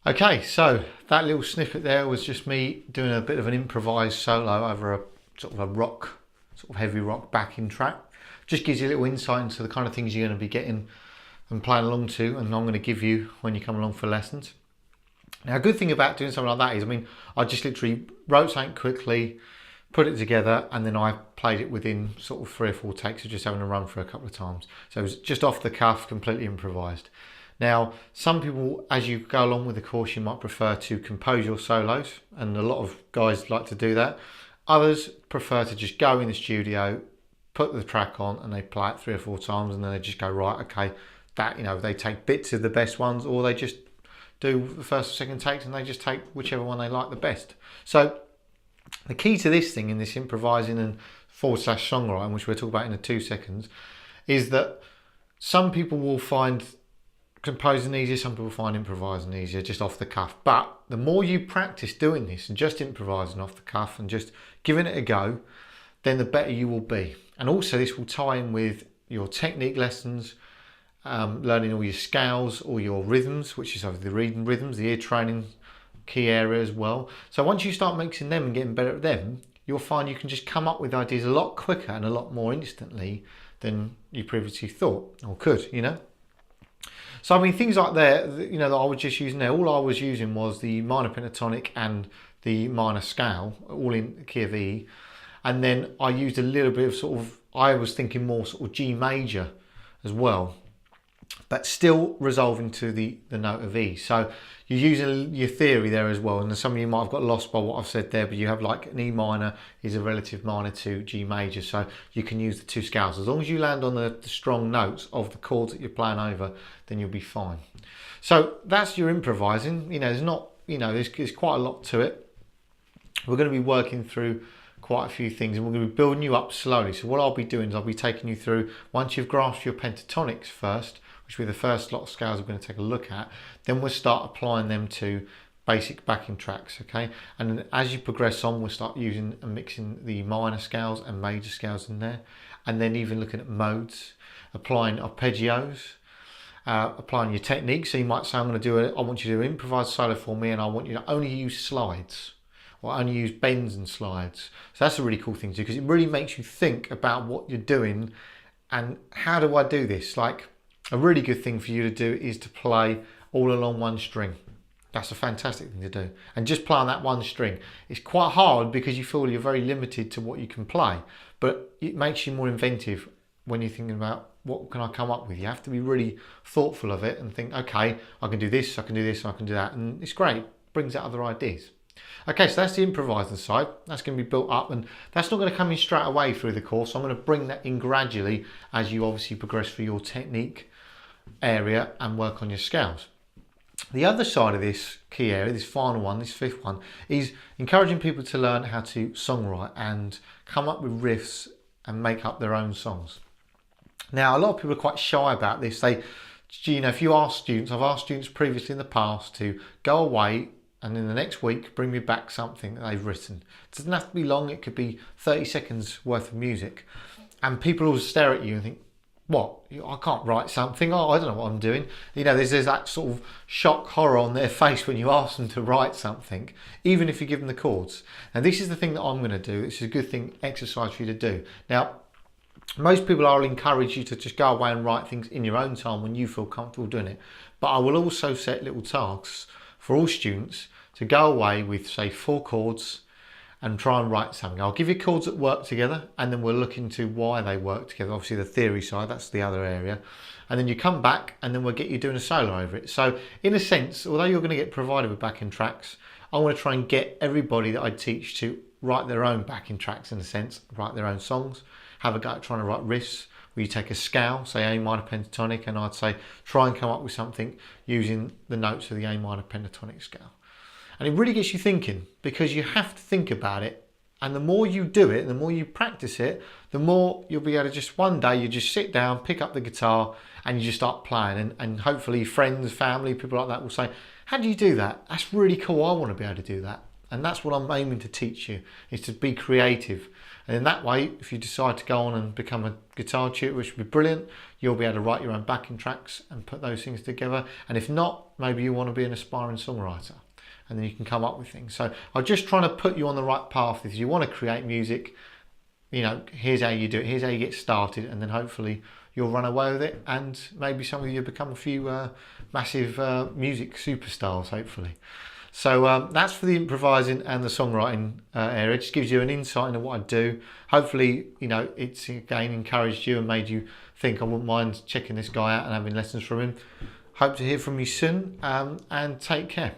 Okay, so that little snippet there was just me doing a bit of an improvised solo over a sort of a rock, sort of heavy rock backing track. Just gives you a little insight into the kind of things you're going to be getting and playing along to, and I'm going to give you when you come along for lessons. Now, a good thing about doing something like that is, I mean, I just literally wrote something quickly, put it together, and then I played it within sort of 3 or 4 takes of just having a run for a couple of times. So it was just off the cuff, completely improvised. Now, some people, as you go along with the course, you might prefer to compose your solos, and a lot of guys like to do that. Others prefer to just go in the studio, put the track on, and they play it 3 or 4 times, and then they just go, right, okay, that, you know, they take bits of the best ones, or they just do the first or second takes, and they just take whichever one they like the best. So the key to this thing, in this improvising and / songwriting, which we'll talk about in 2 seconds, is that some people will find composing easier, some people find improvising easier, just off the cuff. But the more you practice doing this and just improvising off the cuff and just giving it a go, then the better you will be. And also this will tie in with your technique lessons, learning all your scales, all your rhythms, which is over the reading rhythms, the ear training key area as well. So once you start mixing them and getting better at them, you'll find you can just come up with ideas a lot quicker and a lot more instantly than you previously thought or could, you know. So I mean, things like that, you know, that I was just using there, all I was using was the minor pentatonic and the minor scale, all in the key of E. And then I used a little bit of sort of, I was thinking more sort of G major as well, but still resolving to the note of E. So you're using your theory there as well. And some of you might have got lost by what I've said there, but you have like an E minor is a relative minor to G major. So you can use the 2 scales. As long as you land on the strong notes of the chords that you're playing over, then you'll be fine. So that's your improvising. You know, there's not, you know, there's quite a lot to it. We're going to be working through quite a few things, and we're going to be building you up slowly. So what I'll be doing is I'll be taking you through, once you've grasped your pentatonics first, which will be the first lot of scales we're going to take a look at, then we'll start applying them to basic backing tracks, okay? And then as you progress on, we'll start using and mixing the minor scales and major scales in there, and then even looking at modes, applying arpeggios, applying your technique. So you might say, I want you to improvise a solo for me, and I want you to only use slides, or only use bends and slides. So that's a really cool thing to do, because it really makes you think about what you're doing and how do I do this? Like, a really good thing for you to do is to play all along one string. That's a fantastic thing to do. And just play on that one string. It's quite hard because you feel you're very limited to what you can play, but it makes you more inventive when you're thinking about what can I come up with. You have to be really thoughtful of it and think, okay, I can do this, I can do this, I can do that. And it's great, it brings out other ideas. Okay, so that's the improvising side. That's going to be built up, and that's not going to come in straight away through the course. So I'm going to bring that in gradually as you obviously progress through your technique area and work on your scales. The other side of this key area, this final one, this 5th one, is encouraging people to learn how to songwrite and come up with riffs and make up their own songs. Now, a lot of people are quite shy about this. They, you know, if you ask students, I've asked students previously in the past to go away and in the next week bring me back something that they've written. It doesn't have to be long, it could be 30 seconds worth of music. And people always stare at you and think, what? I can't write something. Oh, I don't know what I'm doing. You know, there's that sort of shock horror on their face when you ask them to write something, even if you give them the chords. And this is the thing that I'm going to do. This is a good thing, exercise for you to do. Now, most people, I'll encourage you to just go away and write things in your own time when you feel comfortable doing it. But I will also set little tasks for all students to go away with, say, 4 chords and try and write something. I'll give you chords that work together, and then we'll look into why they work together. Obviously the theory side, that's the other area. And then you come back and then we'll get you doing a solo over it. So in a sense, although you're going to get provided with backing tracks, I want to try and get everybody that I teach to write their own backing tracks, in a sense, write their own songs, have a go at trying to write riffs, where you take a scale, say A minor pentatonic, and I'd say try and come up with something using the notes of the A minor pentatonic scale. And it really gets you thinking, because you have to think about it. And the more you do it, the more you practice it, the more you'll be able to just one day, you just sit down, pick up the guitar, and you just start playing. And hopefully friends, family, people like that will say, how do you do that? That's really cool. I want to be able to do that. And that's what I'm aiming to teach you, is to be creative And in that way, if you decide to go on and become a guitar tutor, which would be brilliant, you'll be able to write your own backing tracks and put those things together. And if not, maybe you want to be an aspiring songwriter, and then you can come up with things. So I'm just trying to put you on the right path. If you want to create music, you know, here's how you do it, here's how you get started, and then hopefully you'll run away with it, and maybe some of you become a few massive music superstars, hopefully. So that's for the improvising and the songwriting area. It just gives you an insight into what I do. Hopefully, you know, it's again encouraged you and made you think, I wouldn't mind checking this guy out and having lessons from him. Hope to hear from you soon, and take care.